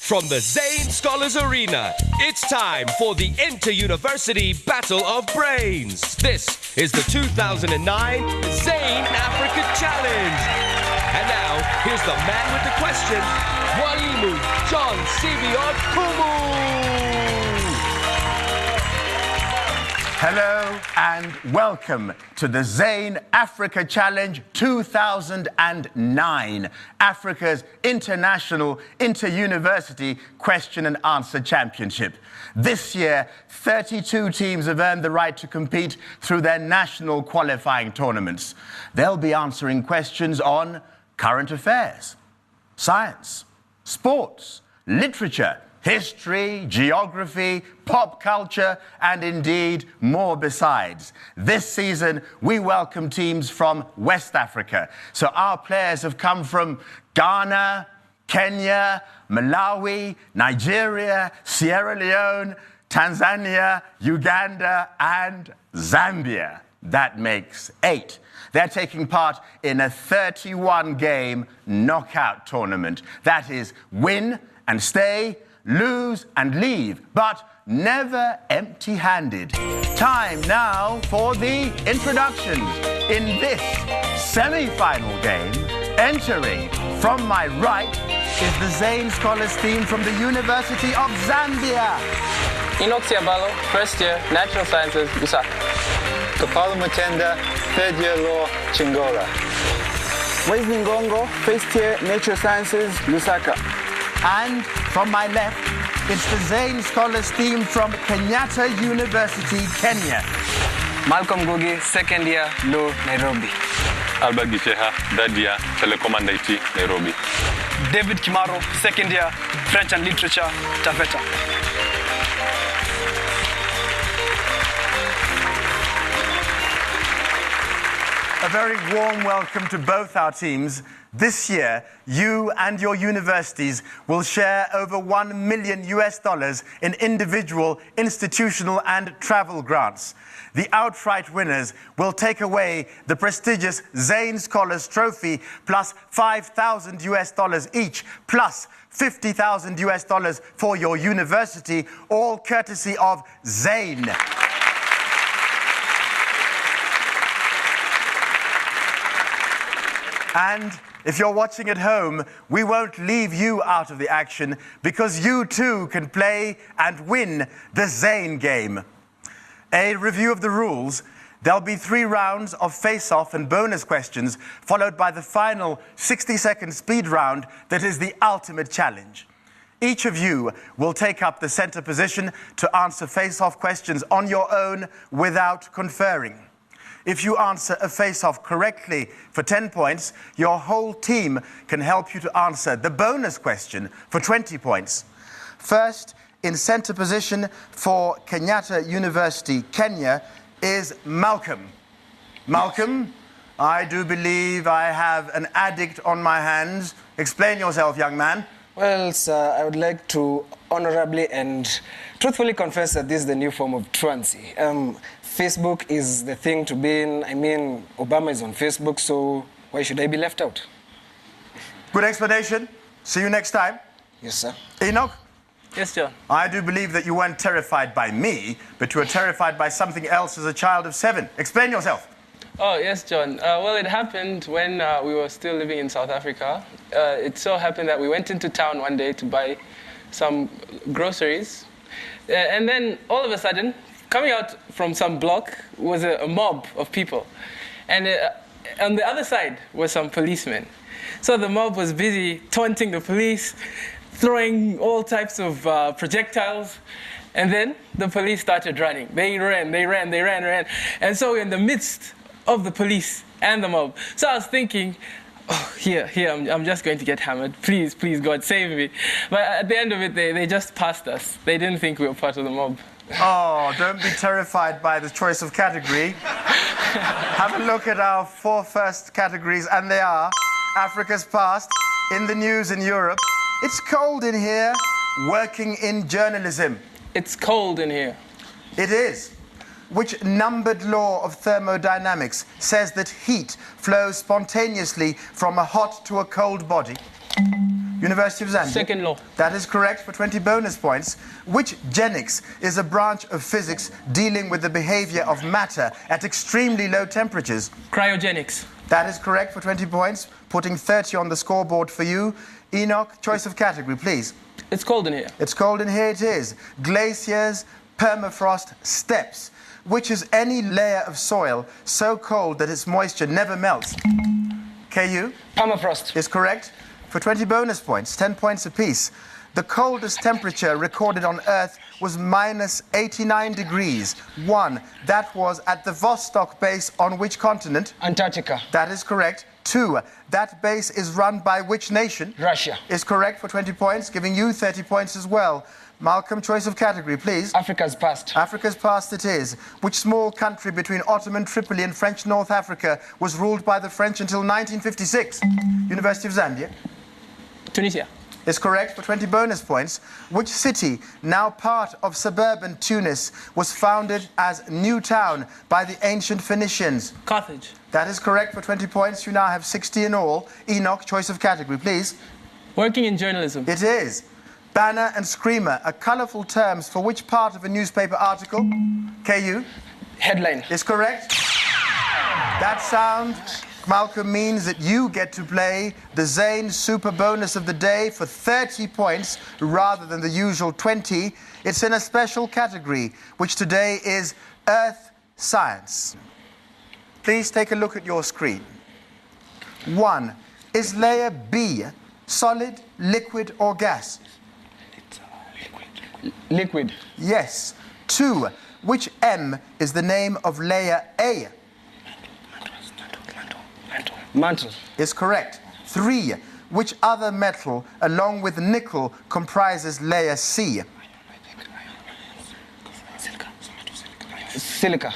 From the Zain Scholars Arena, it's time for the Inter-University Battle of Brains. This is the 2009 Zain Africa Challenge. And now, here's the man with the question, Walimu John Sibiot Kumu. Hello and welcome to the Zain Africa Challenge 2009, Africa's international inter-university question and answer championship. This year, 32 teams have earned the right to compete through their national qualifying tournaments. They'll be answering questions on current affairs, science, sports, literature, history, geography, pop culture, and indeed more besides. This season, we welcome teams from West Africa. So our players have come from Ghana, Kenya, Malawi, Nigeria, Sierra Leone, Tanzania, Uganda, and Zambia. That makes 8. They're taking part in a 31-game knockout tournament. That is, win and stay, lose and leave, but never empty-handed. Time now for the introductions. In this semi-final game, entering from my right is the Zain Scholars team from the University of Zambia. Enoch Siabalo, first year, Natural Sciences, Lusaka. Kapalo Mutenda, third year law, Chingola. Wesley Ngongo, first year, Natural Sciences, Lusaka. And from my left, it's the Zain Scholars team from Kenyatta University, Kenya. Malcolm Gugi, second year, Law, Nairobi. Albert Gicheha, third year, Telecom and IT, Nairobi. David Kimaro, second year, French and Literature, Taveta. A very warm welcome to both our teams. This year, you and your universities will share over $1 million in individual, institutional, and travel grants. The outright winners will take away the prestigious Zain Scholars Trophy plus $5,000 each, plus $50,000 for your university, all courtesy of Zain. And if you're watching at home, we won't leave you out of the action because you too can play and win the Zain game. A review of the rules. There'll be 3 rounds of face-off and bonus questions, followed by the final 60-second speed round that is the ultimate challenge. Each of you will take up the center position to answer face-off questions on your own without conferring. If you answer a face-off correctly for 10 points, your whole team can help you to answer the bonus question for 20 points. First, in center position for Kenyatta University, Kenya, is Malcolm. Malcolm, I do believe I have an addict on my hands. Explain yourself, young man. Well, sir, I would like to honorably and truthfully confess that this is the new form of truancy. Facebook is the thing to be in. I mean, Obama is on Facebook, so why should I be left out? Good explanation. See you next time. Yes, sir. Enoch? Yes, John. I do believe that you weren't terrified by me, but you were terrified by something else as a child of 7. Explain yourself. Oh, yes, John. Well, it happened when we were still living in South Africa. It so happened that we went into town one day to buy some groceries. And then, all of a sudden, coming out from some block was a mob of people. And on the other side were some policemen. So the mob was busy taunting the police, throwing all types of projectiles. And then the police started running. They ran. And so we're in the midst of the police and the mob. So I was thinking, oh, here, I'm just going to get hammered. Please, God, save me. But at the end of it, they just passed us. They didn't think we were part of the mob. Oh, don't be terrified by the choice of category. Have a look at our 4 first categories, and they are Africa's past, in the news in Europe, it's cold in here, working in journalism. It's cold in here. It is. Which numbered law of thermodynamics says that heat flows spontaneously from a hot to a cold body? University of Zambia. Second law. That is correct for 20 bonus points. Which genics is a branch of physics dealing with the behavior of matter at extremely low temperatures? Cryogenics. That is correct for 20 points, putting 30 on the scoreboard for you. Enoch, choice of category, please. It's cold in here. It's cold in here, it is. Glaciers, permafrost, steppes. Which is any layer of soil so cold that its moisture never melts? KU? Permafrost. Is correct for 20 bonus points, 10 points apiece. The coldest temperature recorded on Earth was minus 89 degrees. 1. That was at the Vostok base on which continent? Antarctica. That is correct. 2. That base is run by which nation? Russia. Is correct for 20 points, giving you 30 points as well. Malcolm, choice of category, please. Africa's past. Africa's past it is. Which small country between Ottoman Tripoli and French North Africa was ruled by the French until 1956? University of Zambia. Tunisia. Is correct for 20 bonus points. Which city, now part of suburban Tunis, was founded as New Town by the ancient Phoenicians? Carthage. That is correct for 20 points. You now have 60 in all. Enoch, choice of category, please. Working in journalism. It is. Banner and screamer are colourful terms for which part of a newspaper article? KU? Headline. Is correct. That sound, Malcolm, means that you get to play the Zain super bonus of the day for 30 points rather than the usual 20. It's in a special category, which today is Earth Science. Please take a look at your screen. 1. Is layer B solid, liquid, or gas? Liquid. Yes. 2. Which M is the name of layer A? Mantle. Is correct. 3. Which other metal, along with nickel, comprises layer C? Silica.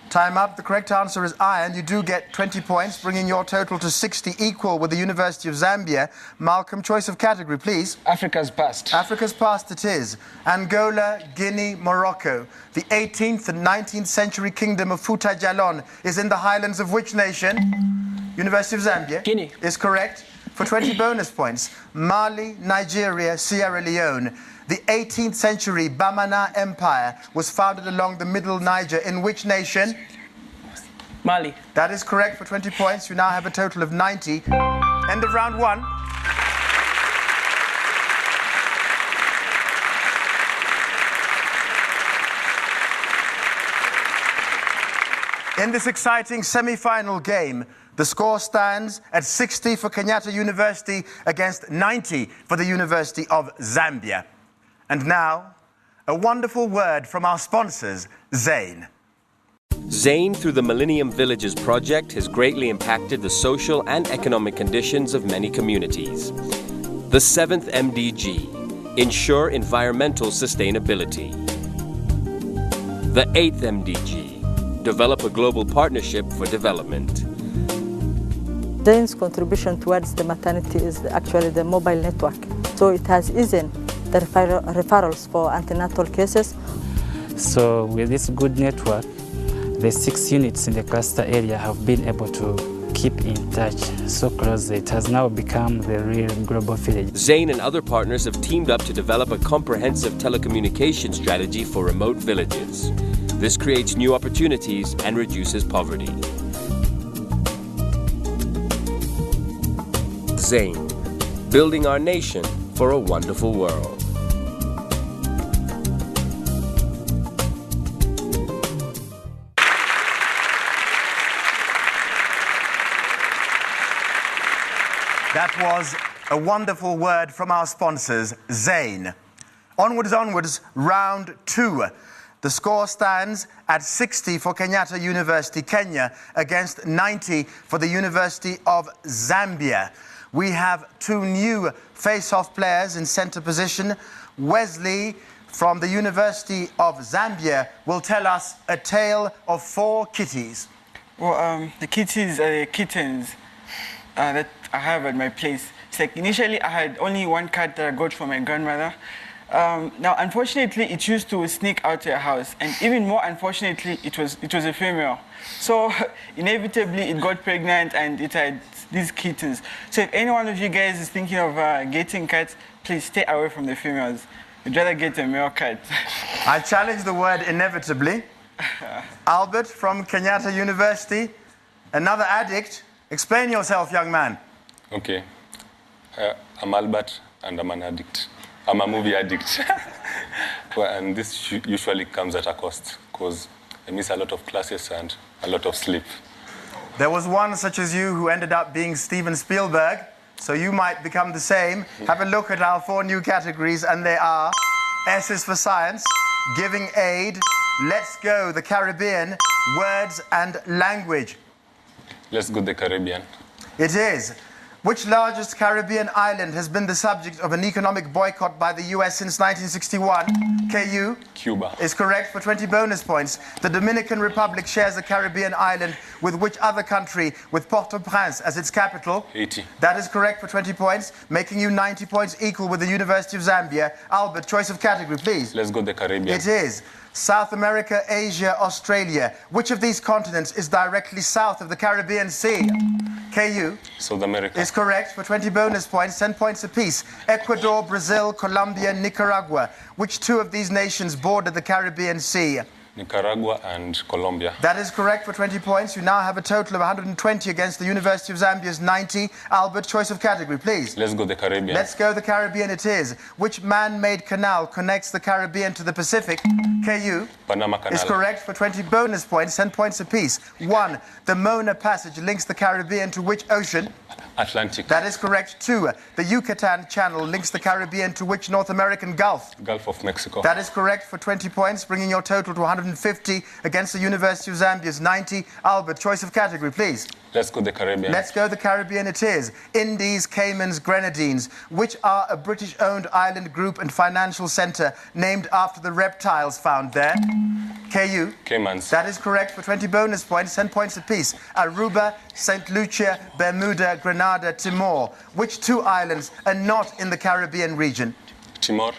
Time up. The correct answer is iron. You do get 20 points, bringing your total to 60, equal with the University of Zambia. Malcolm, choice of category, please. Africa's past. Africa's past it is. Angola, Guinea, Morocco. The 18th and 19th century kingdom of Futa Jalon is in the highlands of which nation? University of Zambia. Guinea. Is correct. For 20 bonus points. Mali, Nigeria, Sierra Leone. The 18th century Bamana Empire was founded along the middle Niger in which nation? Mali. That is correct for 20 points. You now have a total of 90. End of round 1. In this exciting semi-final game, the score stands at 60 for Kenyatta University against 90 for the University of Zambia. And now, a wonderful word from our sponsors, Zain. Zain, through the Millennium Villages project, has greatly impacted the social and economic conditions of many communities. The 7th MDG, ensure environmental sustainability. The 8th MDG, develop a global partnership for development. Zain's contribution towards the maternity is actually the mobile network. So it has eased the referrals for antenatal cases. So with this good network, the 6 units in the cluster area have been able to keep in touch so closely. It has now become the real global village. Zain and other partners have teamed up to develop a comprehensive telecommunication strategy for remote villages. This creates new opportunities and reduces poverty. Zain, building our nation for a wonderful world. That was a wonderful word from our sponsors, Zain. Onwards, round 2. The score stands at 60 for Kenyatta University, Kenya, against 90 for the University of Zambia. We have 2 new face-off players in center position. Wesley from the University of Zambia will tell us a tale of 4 kitties. Well, the kitties are the kittens that I have at my place. It's like initially I had only 1 cat that I got from my grandmother, Now, unfortunately, it used to sneak out to your house, and even more unfortunately, it was a female. So inevitably, it got pregnant, and it had these kittens. So if any one of you guys is thinking of getting cats, please stay away from the females. You'd rather get a male cat. I challenge the word inevitably. Albert from Kenyatta University, another addict. Explain yourself, young man. Okay. I'm Albert, and I'm an addict. I'm a movie addict. And this usually comes at a cost, because I miss a lot of classes and a lot of sleep. There was one such as you who ended up being Steven Spielberg, so you might become the same. Have a look at our 4 new categories, and they are S is for science, giving aid, let's go, the Caribbean, words and language. Let's go the Caribbean. It is. Which largest Caribbean island has been the subject of an economic boycott by the US since 1961? KU? Cuba. Is correct for 20 bonus points. The Dominican Republic shares a Caribbean island with which other country, with Port-au-Prince as its capital? Haiti. That is correct for 20 points, making you 90 points, equal with the University of Zambia. Albert, choice of category, please. Let's go the Caribbean. It is. South America, Asia, Australia. Which of these continents is directly south of the Caribbean Sea? KU? South America. Is correct for 20 bonus points, 10 points apiece. Ecuador, Brazil, Colombia, Nicaragua. Which 2 of these nations border the Caribbean Sea? Nicaragua and Colombia. That is correct for 20 points. You now have a total of 120 against the University of Zambia's 90. Albert, choice of category, please. Let's go the Caribbean. Let's go the Caribbean it is. Which man-made canal connects the Caribbean to the Pacific? KU? Panama Canal. Is correct for 20 bonus points, 10 points apiece. 1. The Mona Passage links the Caribbean to which ocean? Atlantic. That is correct. 2. The Yucatan Channel links the Caribbean to which North American Gulf? Gulf of Mexico. That is correct for 20 points, bringing your total to 150 against the University of Zambia's 90. Albert, choice of category, please. Let's go the Caribbean. Let's go the Caribbean it is. Indies, Caymans, Grenadines, which are a British-owned island group and financial centre named after the reptiles found there. KU? Caymans. That is correct for 20 bonus points, 10 points apiece. Aruba, St. Lucia, Bermuda, Grenada, Timor. Which 2 islands are not in the Caribbean region? Timor.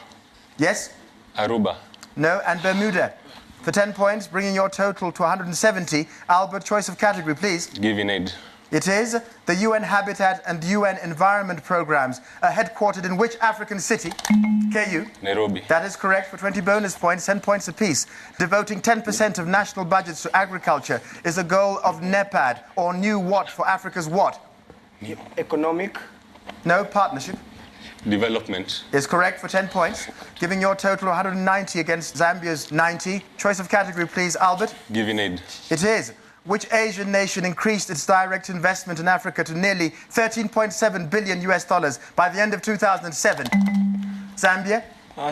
Yes? Aruba. No, and Bermuda. For 10 points, bringing your total to 170. Albert, choice of category, please. Giving aid. It is. The UN Habitat and UN Environment Programs are headquartered in which African city? KU? Nairobi. That is correct for 20 bonus points, 10 points apiece. Devoting 10% of national budgets to agriculture is a goal of NEPAD, or New What for Africa's what? Economic? No, partnership. Development. Is correct for 10 points, giving your total 190 against Zambia's 90. Choice of category, please, Albert. Giving aid. It is. Which Asian nation increased its direct investment in Africa to nearly $13.7 billion by the end of 2007? Zambia?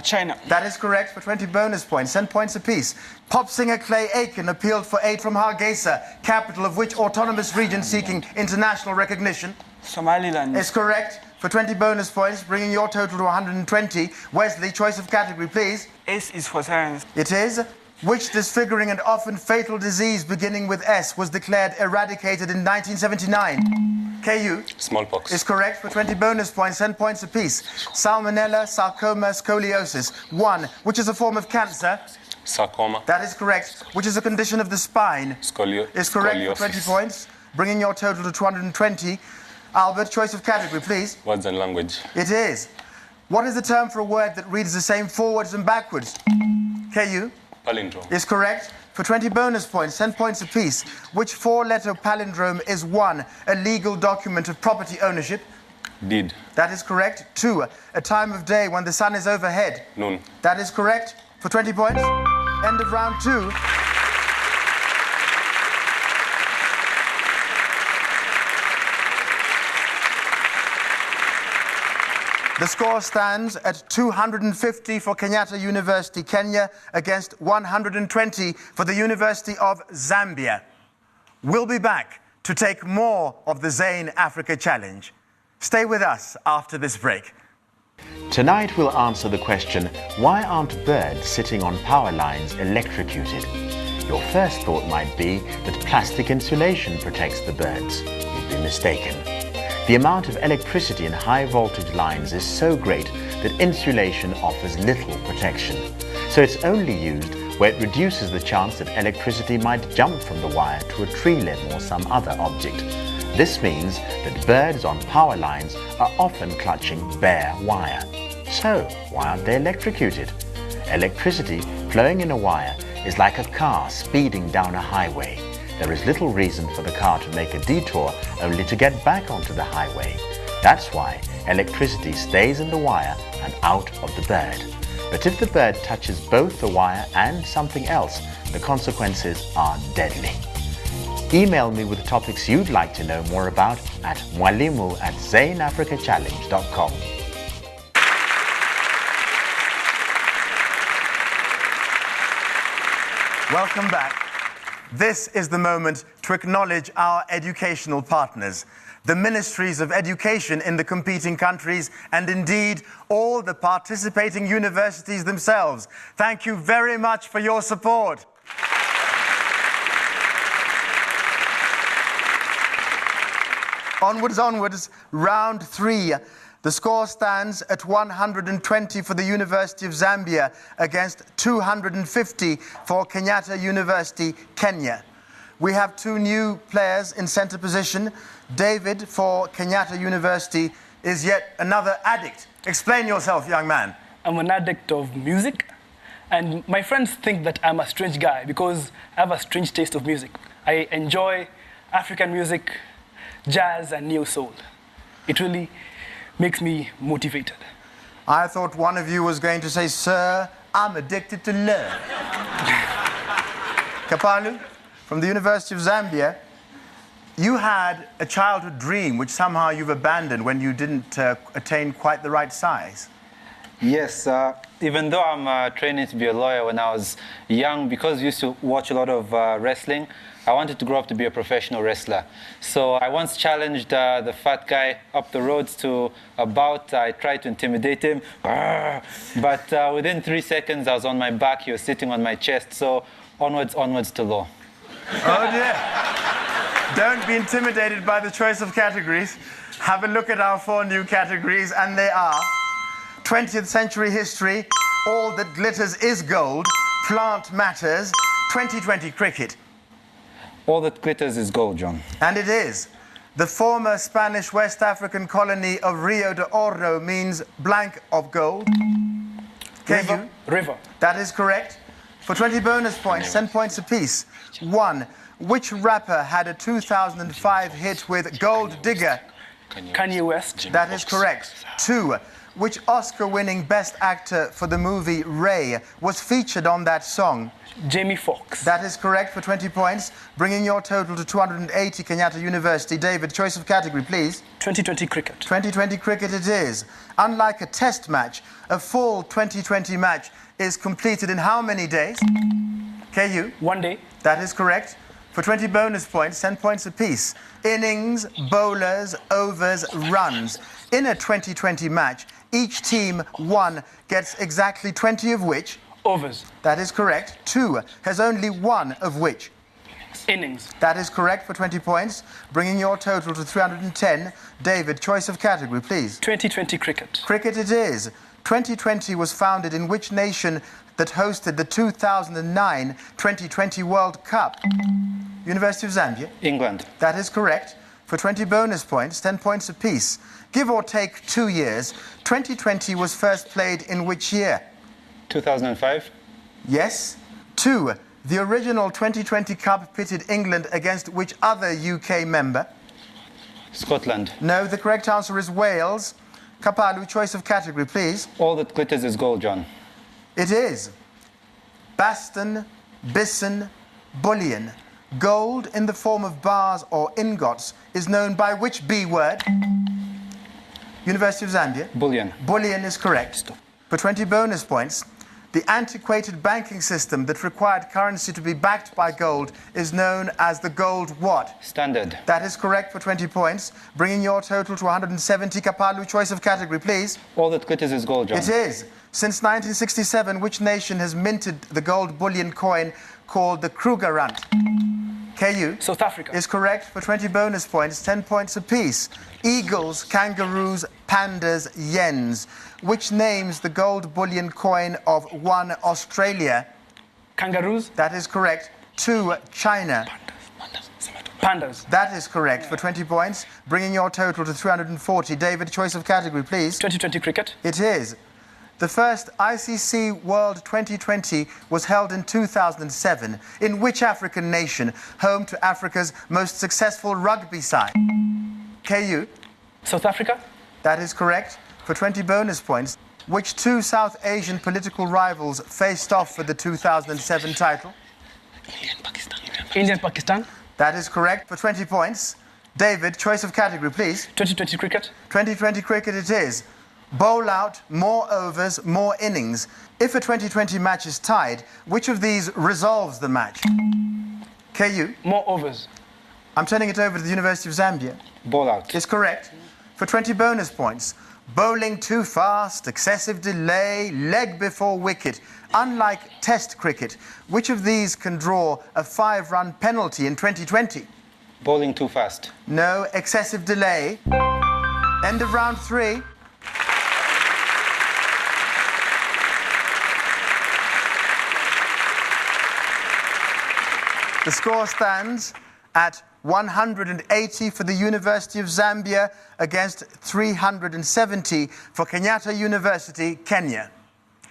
China. That is correct for 20 bonus points, 10 points apiece. Pop singer Clay Aiken appealed for aid from Hargeisa, capital of which autonomous region seeking international recognition? Somaliland. Is correct for 20 bonus points, bringing your total to 120. Wesley, choice of category, please. S is for science. It is. Which disfiguring and often fatal disease beginning with S was declared eradicated in 1979? KU? Smallpox. Is correct for 20 bonus points, 10 points apiece. Salmonella, sarcoma, scoliosis. 1. Which is a form of cancer? Sarcoma. That is correct. Which is a condition of the spine? Is correct for 20 points, bringing your total to 220. Albert, choice of category, please. Words and language. It is. What is the term for a word that reads the same forwards and backwards? KU? Palindrome. Is correct for 20 bonus points, 10 points apiece. Which 4-letter palindrome is 1, a legal document of property ownership? Deed. That is correct. 2, a time of day when the sun is overhead. Noon. That is correct for 20 points. End of round 2. The score stands at 250 for Kenyatta University, Kenya, against 120 for the University of Zambia. We'll be back to take more of the Zain Africa Challenge. Stay with us after this break. Tonight we'll answer the question, why aren't birds sitting on power lines electrocuted? Your first thought might be that plastic insulation protects the birds. You'd be mistaken. The amount of electricity in high voltage lines is so great that insulation offers little protection. So it's only used where it reduces the chance that electricity might jump from the wire to a tree limb or some other object. This means that birds on power lines are often clutching bare wire. So why aren't they electrocuted? Electricity flowing in a wire is like a car speeding down a highway. There is little reason for the car to make a detour only to get back onto the highway. That's why electricity stays in the wire and out of the bird. But if the bird touches both the wire and something else, the consequences are deadly. Email me with topics you'd like to know more about at mwalimu@zainafricachallenge.com. Welcome back. This is the moment to acknowledge our educational partners, the ministries of education in the competing countries, and indeed all the participating universities themselves. Thank you very much for your support. Onwards, round 3. The score stands at 120 for the University of Zambia against 250 for Kenyatta University, Kenya. We have 2 new players in centre position. David for Kenyatta University is yet another addict. Explain yourself, young man. I'm an addict of music, and my friends think that I'm a strange guy because I have a strange taste of music. I enjoy African music, jazz, and neo soul. It really makes me motivated. I thought one of you was going to say, "Sir, I'm addicted to love." Kapalu, from the University of Zambia, you had a childhood dream which somehow you've abandoned when you didn't attain quite the right size. Yes, even though I'm training to be a lawyer when I was young, because I used to watch a lot of wrestling, I wanted to grow up to be a professional wrestler. So I once challenged the fat guy up the roads to a bout. I tried to intimidate him, but within 3 seconds I was on my back, he was sitting on my chest. So onwards to law. Oh dear. Don't be intimidated by the choice of categories. Have a look at our 4 new categories, and they are 20th century history, all that glitters is gold, plant matters, 2020 cricket. All that glitters is gold, John. And it is. The former Spanish West African colony of Rio de Oro means blank of gold. River. That is correct. For 20 bonus points, 10 points apiece. 1. Which rapper had a 2005 hit with Gold Digger? Kanye West. That is correct. 2. Which Oscar-winning Best Actor for the movie Ray was featured on that song? Jamie Foxx. That is correct for 20 points, bringing your total to 280, Kenyatta University. David, choice of category, please. 2020 cricket. 2020 cricket it is. Unlike a test match, a full 2020 match is completed in how many days? KU? 1 day. That is correct. For 20 bonus points, 10 points apiece. Innings, bowlers, overs, runs. In a 2020 match, each team 1 gets exactly 20 of which? Overs. That is correct. 2 has only 1 of which? Innings. That is correct for 20 points, bringing your total to 310. David, choice of category, please. 2020 cricket. Cricket it is. 2020 was founded in which nation that hosted the 2009 2020 World Cup? University of Zambia. England. That is correct. For 20 bonus points, 10 points apiece. Give or take 2 years, 2020 was first played in which year? 2005. Yes. 2. The original 2020 Cup pitted England against which other UK member? Scotland. No, the correct answer is Wales. Kapalu, choice of category, please. All that glitters is gold, John. It is. Baston, bison, bullion. Gold in the form of bars or ingots is known by which B word? University of Zambia. Bullion. Bullion is correct. For 20 bonus points, the antiquated banking system that required currency to be backed by gold is known as the gold what? Standard. That is correct for 20 points, bringing your total to 170. Kapalu, choice of category, please. All that glitters is gold, John. It is. Since 1967, which nation has minted the gold bullion coin called the Krugerrand? KU? South Africa. Is correct for 20 bonus points, 10 points apiece. Eagles, kangaroos, pandas, yens. Which names the gold bullion coin of 1 Australia? Kangaroos. That is correct. 2 China. Pandas. That is correct for 20 points, bringing your total to 340. David, choice of category, please. 2020 cricket. It is. The first ICC World 2020 was held in 2007. In which African nation, home to Africa's most successful rugby side? KU? South Africa. That is correct for 20 bonus points. Which 2 South Asian political rivals faced off for the 2007 title? India and Pakistan. That is correct for 20 points. David, choice of category, please. 2020 cricket. 2020 cricket it is. Bowl out, more overs, more innings. If a 2020 match is tied, which of these resolves the match? KU? More overs. I'm turning it over to the University of Zambia. Bowl out. Is correct for 20 bonus points. Bowling too fast, excessive delay, leg before wicket. Unlike Test cricket, which of these can draw a 5-run penalty in 2020? Bowling too fast. No, excessive delay. End of round 3. The score stands at 180 for the University of Zambia against 370 for Kenyatta University, Kenya.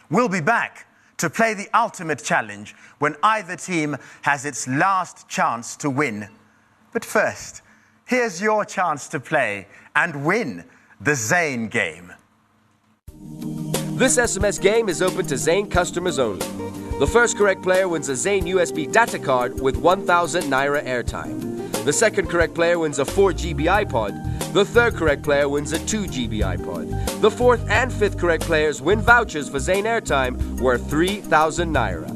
We'll be back to play the ultimate challenge when either team has its last chance to win. But first, here's your chance to play and win the Zain game. This SMS game is open to Zain customers only. The first correct player wins a Zain USB data card with 1,000 Naira airtime. The second correct player wins a 4 GB iPod. The third correct player wins a 2 GB iPod. The fourth and fifth correct players win vouchers for Zain airtime worth 3,000 Naira.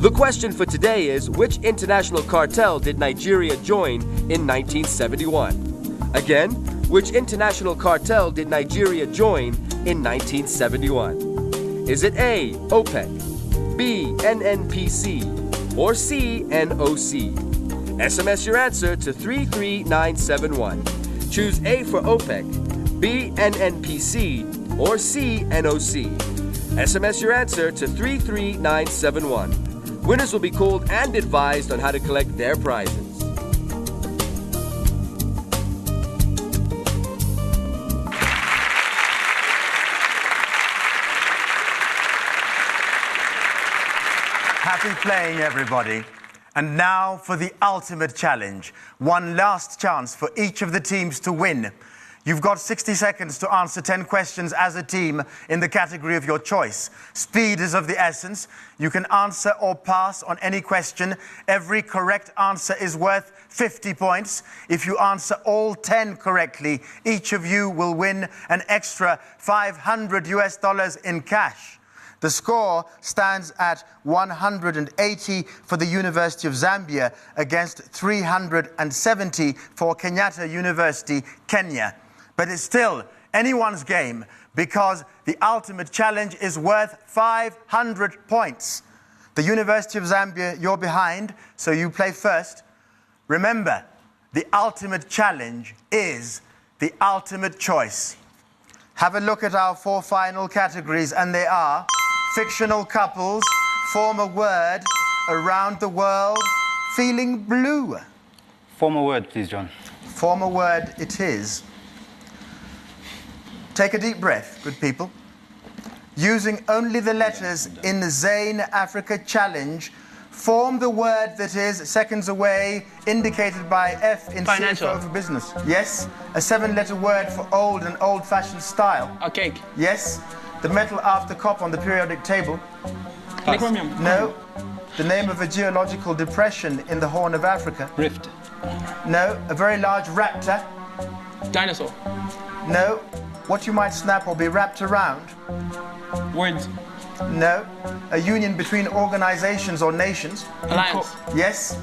The question for today is, which international cartel did Nigeria join in 1971? Again, which international cartel did Nigeria join in 1971? Is it A, OPEC, B, NNPC, or C, NOC? SMS your answer to 33971. Choose A for OPEC, B, NNPC, or C, NOC. SMS your answer to 33971. Winners will be called and advised on how to collect their prizes. Happy playing, everybody. And now for the ultimate challenge. One last chance for each of the teams to win. You've got 60 seconds to answer 10 questions as a team in the category of your choice. Speed is of the essence. You can answer or pass on any question. Every correct answer is worth 50 points. If you answer all 10 correctly, each of you will win an extra $500 in cash. The score stands at 180 for the University of Zambia against 370 for Kenyatta University, Kenya. But it's still anyone's game because the ultimate challenge is worth 500 points. The University of Zambia, you're behind, so you play first. Remember, the ultimate challenge is the ultimate choice. Have a look at our 4 final categories, and they are fictional couples, form a word, around the world, feeling blue. Form a word, please, John. Form a word it is. Take a deep breath, good people. Using only the letters in the Zain Africa Challenge, form the word that is seconds away, indicated by F in Financial. CFO for business. Yes. A 7-letter word for old and old-fashioned style. A cake. Yes. The metal after copper on the periodic table. Chromium. No. The name of a geological depression in the Horn of Africa. Rift. No. A very large raptor. Dinosaur. No. What you might snap or be wrapped around. Words. No. A union between organizations or nations. Alliance. Yes.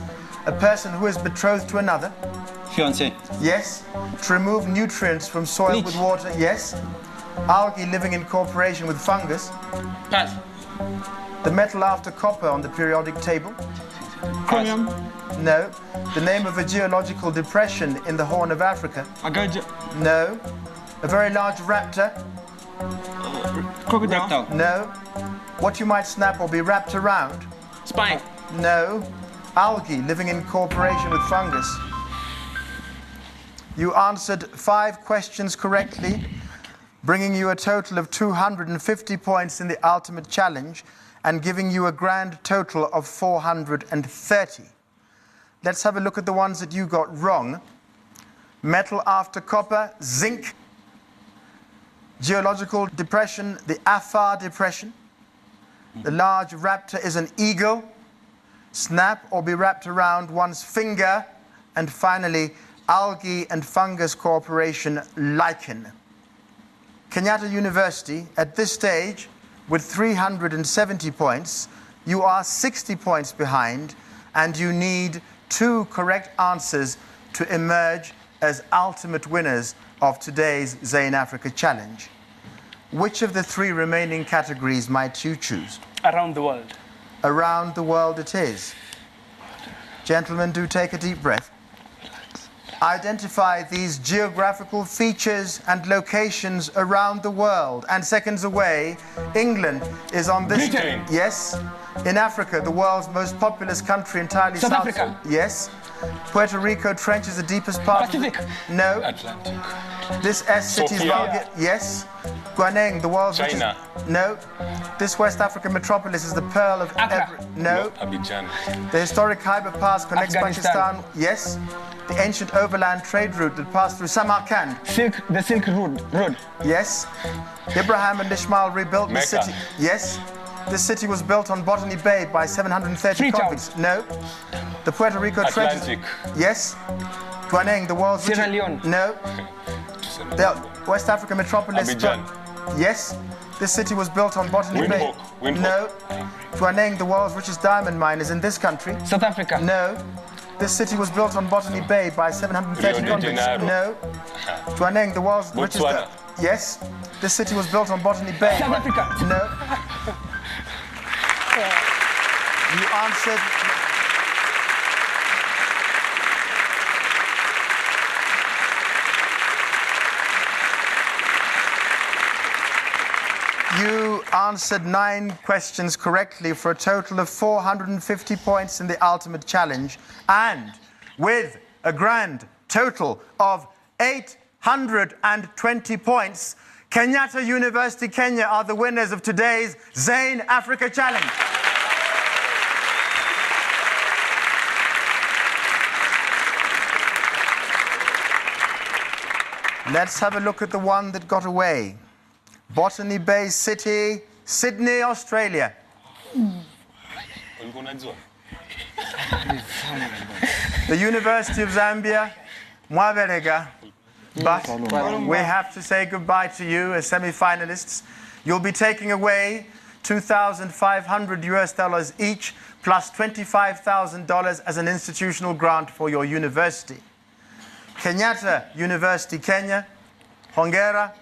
A person who is betrothed to another. Fiancé. Yes. To remove nutrients from soil Bleach. with water. Yes. Algae living in cooperation with fungus. Pass. The metal after copper on the periodic table. Chromium. No. The name of a geological depression in the Horn of Africa? Agaja. No. A very large raptor? Crocodile. Reptile. No. What you might snap or be wrapped around? Spine. No. Algae living in cooperation with fungus. You answered 5 questions correctly, bringing you a total of 250 points in the ultimate challenge and giving you a grand total of 430. Let's have a look at the ones that you got wrong. Metal after copper, zinc. Geological depression, the Afar Depression. The large raptor is an eagle. Snap or be wrapped around one's finger. And finally, algae and fungus cooperation, lichen. Kenyatta University, at this stage, with 370 points, you are 60 points behind, and you need 2 correct answers to emerge as ultimate winners of today's Zain Africa Challenge. Which of the 3 remaining categories might you choose? Around the world. Around the world it is. Gentlemen, do take a deep breath. Identify these geographical features and locations around the world. And seconds away, England is on this... Britain. Yes. In Africa, the world's most populous country entirely South Africa. Yes. Puerto Rico trenches the deepest part Pacific. of the... No. Atlantic. This S city is Sofia. Yes. Guaneng, the world's China. richest... No. This West African metropolis is the pearl of Accra. No. Abidjan. The historic Khyber Pass connects Afghanistan. Pakistan. Yes. The ancient overland trade route that passed through Samarkand. The Silk Road. Yes. Abraham and Ishmael rebuilt the Mecca. city. Yes. This city was built on Botany Bay by 730 Freetown. convicts. No. The Puerto Rico trenches. Atlantic. Yes. Guaneng, the world's Sierra richest- Leone. No. The West African metropolis. Abidjan. Yes. This city was built on Botany Bay. Windhoek. No. Guaneng, the world's richest diamond mine, is in this country. South Africa. No. This city was built on Botany Bay by 730 Rio de convicts. Janeiro. No. Guaneng, the world's richest... Botswana. Yes. This city was built on Botany Bay. South Africa. No. You answered... You answered 9 questions correctly for a total of 450 points in the ultimate challenge, and with a grand total of 820 points, Kenyatta University Kenya are the winners of today's Zain Africa Challenge. Let's have a look at the one that got away. Botany Bay City, Sydney, Australia. The University of Zambia, Mwabelega. But we have to say goodbye to you as semi-finalists. You'll be taking away $2,500 each, plus $25,000 as an institutional grant for your university. Kenyatta University Kenya, hongera,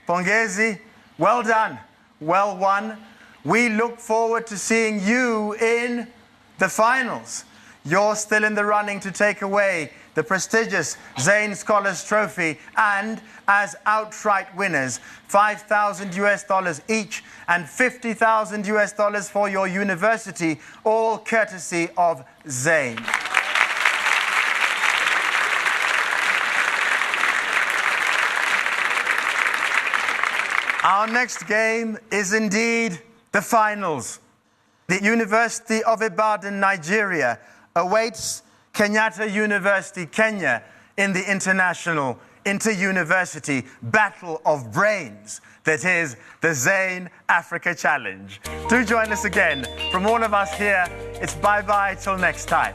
pongezi, well done, well won. We look forward to seeing you in the finals. You're still in the running to take away the prestigious Zain Scholars Trophy, and as outright winners, $5,000 each and $50,000 for your university, all courtesy of Zain. Our next game is indeed the finals. The University of Ibadan, Nigeria, awaits Kenyatta University, Kenya, in the international inter-university battle of brains that is the Zain Africa Challenge. Do join us again. From all of us here, it's bye-bye till next time.